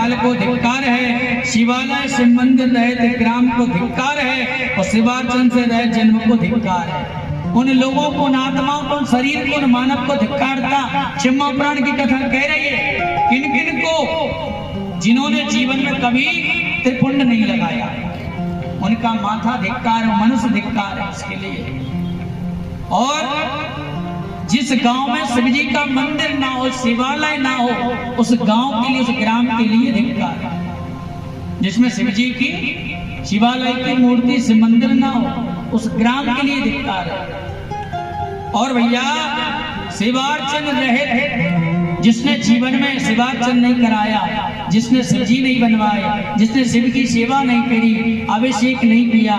काल को धिक्कार है, शिवालय शिव मंदिर रहित ग्राम को धिक्कार है, और शिवार्चन से रहित जन्म को धिक्कार है। उन लोगों को, उन आत्माओं को, उन शरीर को, उन मानव को धिक्कारता शिव पुराण की कथा कह रही है। किन किन को? जिन्होंने जीवन में कभी त्रिपुंड नहीं लगाया, उनका माथा धिक्कार, मनुष्य धिक्कार है इसके लिए। और जिस गांव में शिव जी का मंदिर ना हो, शिवालय ना हो, उस गांव के लिए, उस ग्राम के लिए धिक्कार है। जिसमें शिव जी की शिवालय की मूर्ति, शिव मंदिर ना हो, उस ग्राम के लिए धिक्कार है। और भैया शिवार्चन रहित, जिसने जीवन में शिवार्चन नहीं कराया, जिसने शिव जी नहीं बनवाए, जिसने शिव की सेवा नहीं करी, अभिषेक नहीं किया,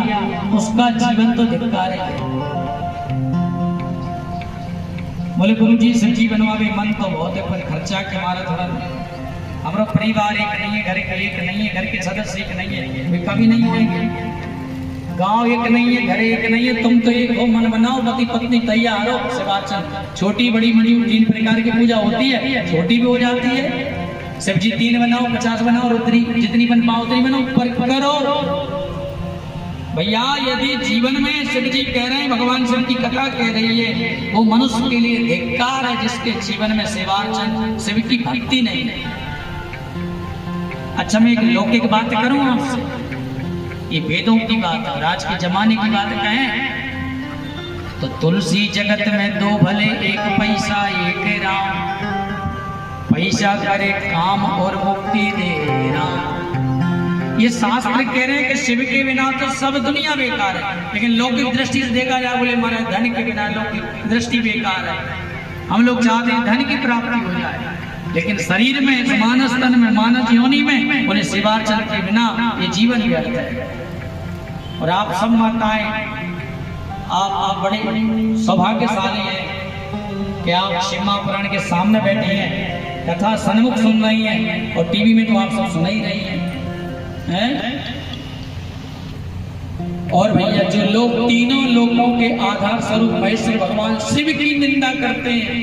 उसका जीवन तो धिक्कार है। बोले गुरु जी शिव जी बनवावे, मन तो बहुत है पर खर्चा के मारा थोड़ा, हमारा परिवार एक नहीं है, घर एक नहीं है, घर के सदस्य एक नहीं है, वे कभी नहीं होंगे। गांव एक नहीं है, घर एक नहीं है, तुम तो एक हो, मन बनाओ, पति पत्नी तैयार हो। शिवार्चन छोटी बड़ी मनी 3 प्रकार की पूजा होती है, छोटी भी हो जाती है। शिव जी 3 बनाओ, 50 बनाओ, रुद्री जितनी बन पाओ उतनी बनाओ, पर करो भैया। यदि जीवन में शिव जी कह रहे हैं, भगवान शिव की कथा कह रही है, वो मनुष्य के लिए धिक्कार है जिसके जीवन में शिवार्चन, शिव की भक्ति नहीं है। अच्छा मैं एक लौकिक बात करूं आपसे, ये वेदों की बात और आज के जमाने की बात कहें तो तुलसी जगत में 2 भले, एक पैसा एक राम, पैसा करे काम और मुक्ति दे राम। ये शास्त्र कह रहे हैं कि शिव के बिना तो सब दुनिया बेकार है, लेकिन लौकिक दृष्टि से देखा जाए, बोले हमारे धन के बिना लौकिक दृष्टि बेकार है। हम लोग चाहते हैं धन की प्राप्ति हो जाए, लेकिन शरीर में, मानस तन में, मानस योनि में, बोले शिवार्चन के बिना ये जीवन व्यर्थ है। और आप सब माताएं, आप बड़े सौभाग्यशाली हैं कि आप शिव पुराण के सामने बैठी हैं, कथा सन्मुख सुन रही हैं, और टीवी में तो आप सब सुन ही रही हैं। और भैया जो लोग तीनों लोकों के आधार स्वरूप महेश्वर भगवान शिव की निंदा करते हैं,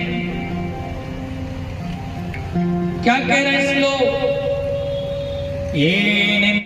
क्या कह रहे हैं श्लोक? ये